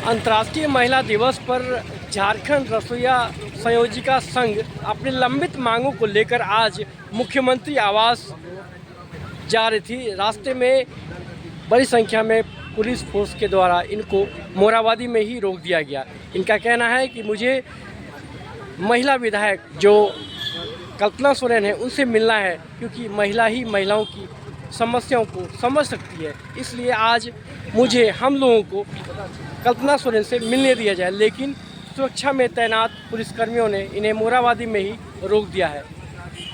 अंतर्राष्ट्रीय महिला दिवस पर झारखंड रसोइया संयोजिका संघ अपनी लंबित मांगों को लेकर आज मुख्यमंत्री आवास जा रही थी। रास्ते में बड़ी संख्या में पुलिस फोर्स के द्वारा इनको मोराबादी में ही रोक दिया गया। इनका कहना है कि मुझे महिला विधायक जो कल्पना सोरेन है उनसे मिलना है, क्योंकि महिला ही महिलाओं की समस्याओं को समझ सकती है। इसलिए आज मुझे हम लोगों को कल्पना सोरेन से मिलने दिया जाए, लेकिन सुरक्षा में तैनात पुलिसकर्मियों ने इन्हें मोराबादी में ही रोक दिया है।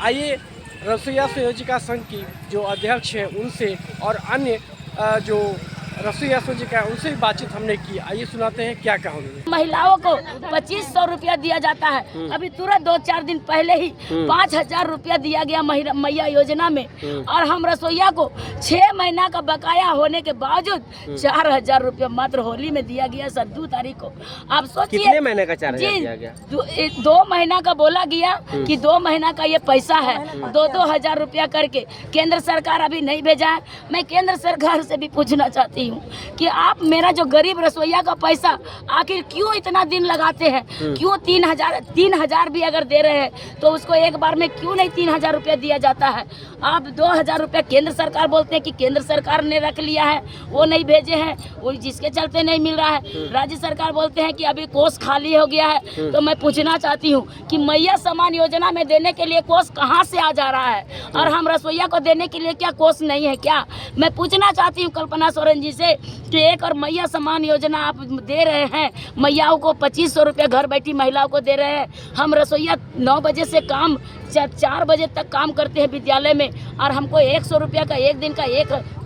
आइए रसोइया संयोजिका संघ की जो अध्यक्ष हैं उनसे और अन्य जो रसोइया संयोजिका है उनसे भी बातचीत हमने की। आइए सुनाते हैं क्या कहा उन्होंने। महिलाओं को 2500 रुपया दिया जाता है। अभी तुरंत 2-4 दिन पहले ही 5000 रुपया दिया गया मैया योजना में, और हम रसोइया को 6 महीना का बकाया होने के बावजूद 4000 रुपया मात्र होली में दिया गया सर 2 तारीख को। आप सोचिए कितने महीने का 4000 दिया गया? 2 महीना का बोला गया कि 2 महीना का ये पैसा है, 2-2 हजार रुपया करके केंद्र सरकार अभी नहीं भेजा है। मैं केंद्र सरकार से भी पूछना चाहती हूँ कि आप मेरा जो गरीब रसोइया का पैसा आखिर क्यों इतना दिन लगाते हैं? क्यों 3000 भी अगर दे रहे हैं तो उसको एक बार में क्यों नहीं 3000 रुपया दिया जाता है? आप 2000 रुपया केंद्र सरकार बोलते हैं कि केंद्र सरकार ने रख लिया है, वो नहीं भेजे हैं, वो जिसके चलते नहीं मिल रहा है। राज्य सरकार बोलते हैं कि अभी कोष खाली हो गया है। तो मैं पूछना चाहती हूँ कि मैया सम्मान योजना में देने के लिए कोष कहाँ से आ जा रहा है, और हम रसोइया को देने के लिए क्या कोष नहीं है क्या? मैं पूछना चाहती हूँ कल्पना सोरेन जी से कि एक और मैया सम्मान योजना आप दे रहे हैं, मैयाओं को 2500 रुपये घर बैठी महिलाओं को दे रहे हैं। हम रसोइया 9 बजे से काम 4 बजे तक काम करते हैं विद्यालय में, और हमको 100 रुपया का एक दिन का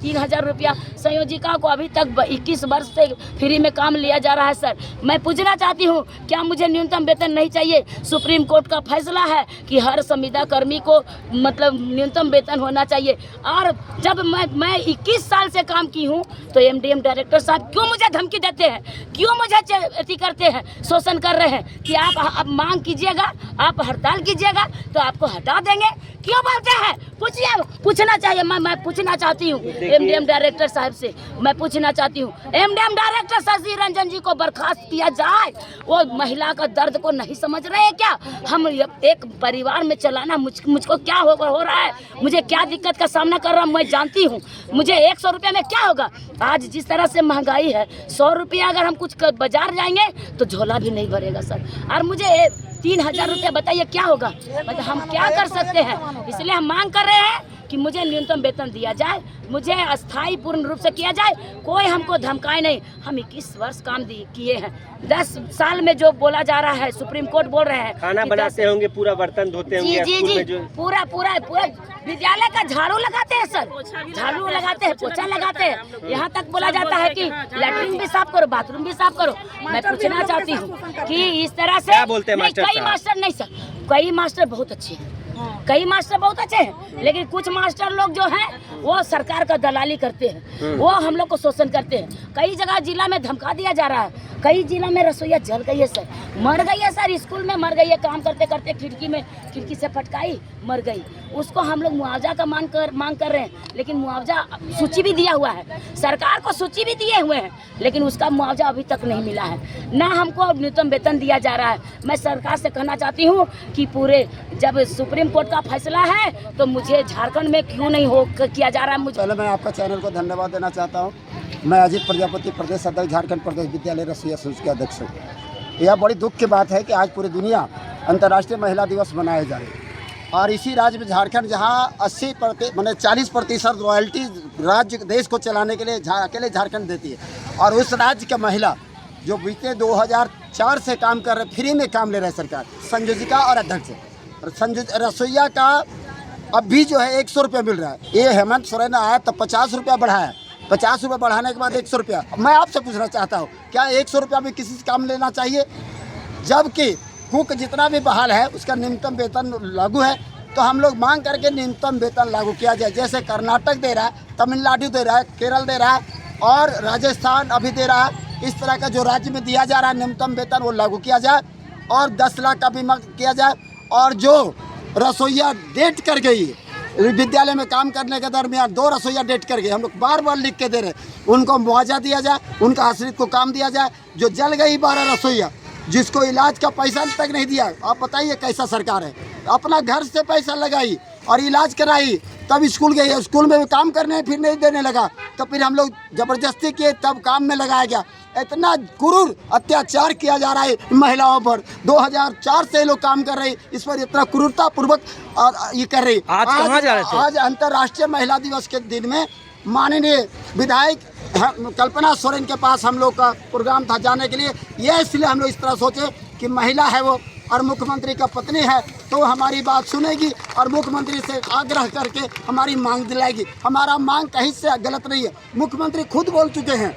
3000 रुपया संयोजिका को अभी तक 21 वर्ष से फ्री में काम लिया जा रहा है। सर मैं पूछना चाहती हूँ क्या मुझे न्यूनतम वेतन नहीं चाहिए? सुप्रीम कोर्ट का फैसला है कि हर संविदा कर्मी को मतलब न्यूनतम वेतन होना चाहिए। और जब मैं 21 साल से काम की हूँ तो MDM डायरेक्टर साहब क्यों मुझे धमकी देते हैं, क्यों मुझे अति करते हैं, शोषण कर रहे हैं कि आप मांग कीजिएगा, आप हड़ताल कीजिएगा तो आपको हटा देंगे? क्यों बोलते हैं? पूछिए, पूछना चाहिए। मैं पूछना चाहती हूँ MDM डायरेक्टर साहब से, मैं पूछना चाहती हूँ MDM डायरेक्टर शशि रंजन जी को बर्खास्त किया जाए। वो महिला का दर्द को नहीं समझ रहे हैं क्या? हम एक परिवार में चलाना मुझको क्या हो रहा है, मुझे क्या दिक्कत का सामना कर रहा हूँ मैं जानती हूँ। मुझे 100 रुपये में क्या होगा? आज जिस तरह से महंगाई है, 100 रुपया अगर हम कुछ बाजार जाएंगे तो झोला भी नहीं भरेगा सर। और मुझे 3000 रुपया बताइए क्या होगा? मतलब हम क्या कर सकते हैं? इसलिए हम मांग कर रहे हैं कि मुझे न्यूनतम वेतन दिया जाए, मुझे अस्थायी पूर्ण रूप से किया जाए, कोई हमको धमकाए नहीं। हम 21 वर्ष काम किए हैं, 10 साल में जो बोला जा रहा है, सुप्रीम कोर्ट बोल रहे हैं खाना बनाते होंगे, पूरा बर्तन धोते होंगे, जी पूरा विद्यालय का झाड़ू लगाते हैं सर, झाड़ू लगाते हैं, पोछा लगाते हैं, यहाँ तक बोला जाता है कि लैट्रिन भी साफ करो, बाथरूम भी साफ करो। मैं पूछना चाहती हूँ कि इस तरह से क्या बोलते हैं मास्टर? कई मास्टर नहीं सर, कई मास्टर बहुत अच्छे हैं, कई मास्टर बहुत अच्छे हैं, लेकिन कुछ मास्टर लोग जो हैं वो सरकार का दलाली करते हैं, वो हम लोग को शोषण करते हैं। कई जगह जिला में धमका दिया जा रहा है, कई जिला में रसोइया जल गई है सर, मर गई है सर, स्कूल में मर गई है, काम करते करते खिड़की से फटकाई मर गई। उसको हम लोग मुआवजा का मांग कर रहे हैं, लेकिन मुआवजा सूची भी दिया हुआ है, सरकार को सूची भी दिए हुए हैं, लेकिन उसका मुआवजा अभी तक नहीं मिला है, ना हमको न्यूनतम वेतन दिया जा रहा है। मैं सरकार से कहना चाहती हूँ कि पूरे जब सुप्रीम कोर्ट का फैसला है तो मुझे झारखंड में क्यों नहीं किया जा रहा है? मुझे पहले मैं आपका चैनल को धन्यवाद देना चाहता हूँ। मैं अजीत प्रजापति, प्रदेश अध्यक्ष, झारखंड प्रदेश विद्यालय रसोइया संघ के अध्यक्ष हूँ। यह बड़ी दुख की बात है कि आज पूरी दुनिया अंतर्राष्ट्रीय महिला दिवस मनाया जा रही है, और इसी राज्य में झारखंड जहाँ 40% रॉयल्टी राज्य देश को चलाने के लिए अकेले झारखंड देती है, और उस राज्य का महिला जो बीते 2004 से काम कर रहे, फ्री में काम ले रहे सरकार, संयोजिका और अध्यक्ष। रसोइया का अब भी जो है 100 रुपया मिल रहा है। ये हेमंत सोरेन आया तो 50 रुपया बढ़ाया, 50 रुपये बढ़ाने के बाद 100 रुपया। मैं आपसे पूछना चाहता हूँ क्या 100 रुपया में किसी से काम लेना चाहिए? जबकि कुक जितना भी बहाल है उसका न्यूनतम वेतन लागू है, तो हम लोग मांग करके न्यूनतम वेतन लागू किया जाए। जैसे कर्नाटक दे रहा है, तमिलनाडु दे रहा है, केरल दे रहा है और राजस्थान अभी दे रहा है। इस तरह का जो राज्य में दिया जा रहा है न्यूनतम वेतन वो लागू किया जाए, और 10 लाख का बीमा किया जाए। और जो रसोइया डेट कर गई विद्यालय में काम करने के दरमियान 2 रसोइया डेट कर गए, हम लोग बार बार लिख के दे रहे, उनको मुआवजा दिया जाए, उनका आश्रित को काम दिया जाए। जो जल गई 12 रसोइया, जिसको इलाज का पैसा तक नहीं दिया, आप बताइए कैसा सरकार है। अपना घर से पैसा लगाई और इलाज कराई, तब स्कूल गई, स्कूल में भी काम करने फिर नहीं देने लगा, तो फिर हम लोग ज़बरदस्ती किए, तब काम में लगाया गया। इतना क्रूर अत्याचार किया जा रहा है महिलाओं पर। 2004 से लोग काम कर रहे हैं, इस पर इतना क्रूरता पूर्वक ये कर रही। आज कहाँ जा रहे थे? आज अंतर्राष्ट्रीय महिला दिवस के दिन में माननीय विधायक कल्पना सोरेन के पास हम लोग का प्रोग्राम था जाने के लिए। ये इसलिए हम लोग इस तरह सोचे कि महिला है वो और मुख्यमंत्री का पत्नी है, तो हमारी बात सुनेगी और मुख्यमंत्री से आग्रह करके हमारी मांग दिलाएगी। हमारा मांग कहीं से गलत नहीं है। मुख्यमंत्री खुद बोल चुके हैं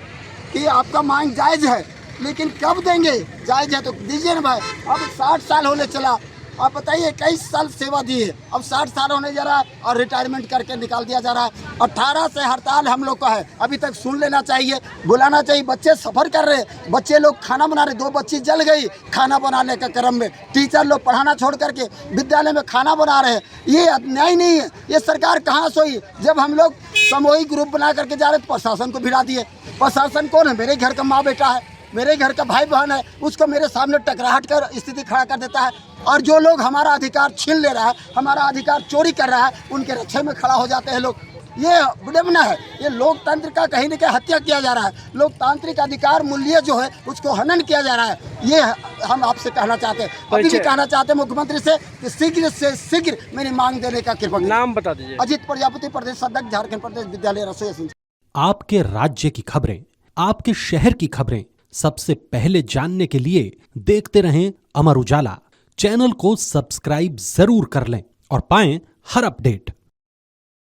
कि आपका मांग जायज़ है, लेकिन कब देंगे? जायज़ है तो दीजिए ना भाई। अब 60 साल होने चला, आप बताइए 21 साल सेवा दी है, अब 60 साल होने जा रहा है और रिटायरमेंट करके निकाल दिया जा रहा है। 18 से हड़ताल हम लोग का है, अभी तक सुन लेना चाहिए, बुलाना चाहिए। बच्चे सफ़र कर रहे हैं, बच्चे लोग खाना बना रहे, 2 बच्ची जल गई खाना बनाने के क्रम में। टीचर लोग पढ़ाना छोड़ करके विद्यालय में खाना बना रहे हैं। ये अन्याय नहीं है। ये सरकार कहाँ सोई? जब हम लोग सामूहिक ग्रुप बना करके जा रहे तो प्रशासन को भिड़ा दिए। प्रशासन कौन है? मेरे घर का माँ बेटा है, मेरे घर का भाई बहन है, उसको मेरे सामने टकराहट कर स्थिति खड़ा कर देता है। और जो लोग हमारा अधिकार छीन ले रहा है, हमारा अधिकार चोरी कर रहा है, उनके रक्षे में खड़ा हो जाते हैं लोग। ये विडंबना है। ये लोकतंत्र का कहीं न कहीं हत्या किया जा रहा है। लोकतांत्रिक अधिकार मूल्य जो है उसको हनन किया जा रहा है। ये हम आपसे कहना चाहते हैं, अभी भी कहना चाहते हैं मुख्यमंत्री से शीघ्र से शीघ्र मेरी मांग देने का कृपा करें। नाम बता दीजिए। अजित प्रजापति, प्रदेश अध्यक्ष, झारखंड प्रदेश विद्यालय रसोई संघ। आपके राज्य की खबरें, आपके शहर की खबरें सबसे पहले जानने के लिए देखते रहें अमर उजाला। चैनल को सब्सक्राइब जरूर कर लें और पाएं हर अपडेट।